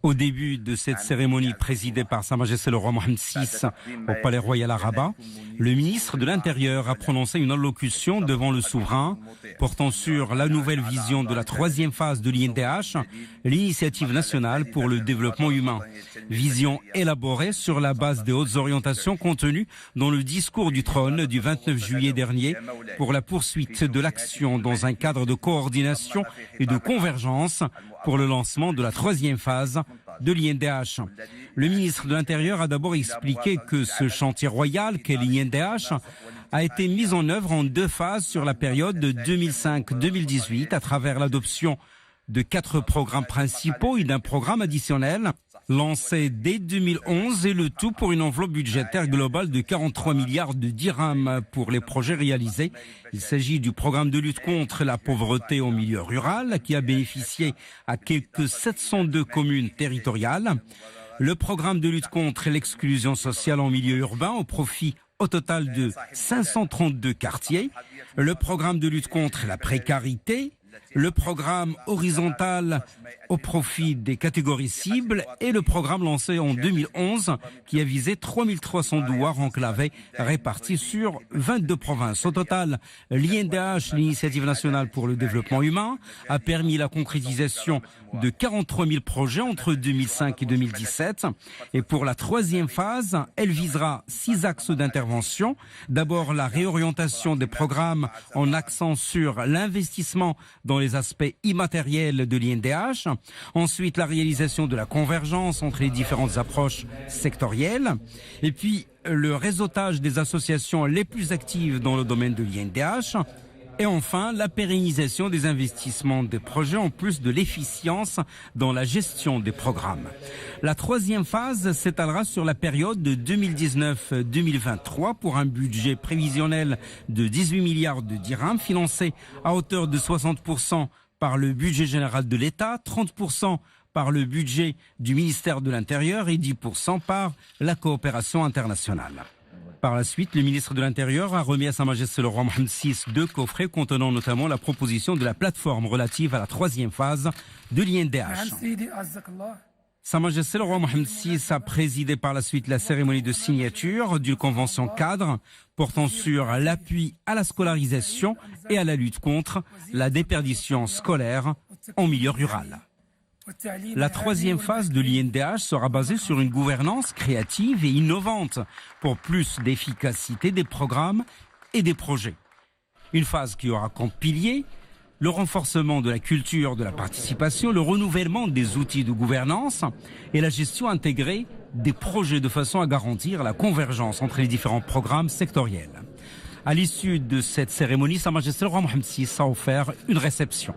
Au début de cette cérémonie présidée par Sa Majesté le roi Mohammed VI au Palais Royal à Rabat, le ministre de l'Intérieur a prononcé une allocution devant le souverain portant sur la nouvelle vision de la troisième phase de l'INDH, l'initiative nationale pour le développement humain. Vision élaborée sur la base des hautes orientations contenues dans le discours du trône du 29 juillet dernier pour la poursuite de l'action dans un cadre de coordination et de convergence pour le lancement de la troisième phase de l'INDH. Le ministre de l'Intérieur a d'abord expliqué que ce chantier royal qu'est l'INDH a été mis en œuvre en deux phases sur la période de 2005-2018 à travers l'adoption de 4 programmes principaux et d'un programme additionnel lancé dès 2011 et le tout pour une enveloppe budgétaire globale de 43 milliards de dirhams pour les projets réalisés. Il s'agit du programme de lutte contre la pauvreté au milieu rural qui a bénéficié à quelques 702 communes territoriales. Le programme de lutte contre l'exclusion sociale en milieu urbain au profit au total de 532 quartiers. Le programme de lutte contre la précarité. Le programme horizontal au profit des catégories cibles et le programme lancé en 2011 qui a visé 3300 douars enclavés répartis sur 22 provinces. Au total, l'INDH, l'Initiative nationale pour le développement humain, a permis la concrétisation de 43 000 projets entre 2005 et 2017. Et pour la troisième phase, elle visera 6 axes d'intervention. D'abord, la réorientation des programmes en accent sur l'investissement dans les aspects immatériels de l'INDH. Ensuite, la réalisation de la convergence entre les différentes approches sectorielles. Et puis, le réseautage des associations les plus actives dans le domaine de l'INDH. Et enfin, la pérennisation des investissements des projets en plus de l'efficience dans la gestion des programmes. La troisième phase s'étalera sur la période de 2019-2023 pour un budget prévisionnel de 18 milliards de dirhams financé à hauteur de 60% par le budget général de l'État, 30% par le budget du ministère de l'Intérieur et 10% par la coopération internationale. Par la suite, le ministre de l'Intérieur a remis à Sa Majesté le roi Mohammed VI 2 coffrets contenant notamment la proposition de la plateforme relative à la troisième phase de l'INDH. Sa Majesté le roi Mohammed VI a présidé par la suite la cérémonie de signature d'une convention cadre portant sur l'appui à la scolarisation et à la lutte contre la déperdition scolaire en milieu rural. La troisième phase de l'INDH sera basée sur une gouvernance créative et innovante pour plus d'efficacité des programmes et des projets. Une phase qui aura comme pilier le renforcement de la culture de la participation, le renouvellement des outils de gouvernance et la gestion intégrée des projets de façon à garantir la convergence entre les différents programmes sectoriels. À l'issue de cette cérémonie, Sa Majesté le roi Mohammed VI a offert une réception.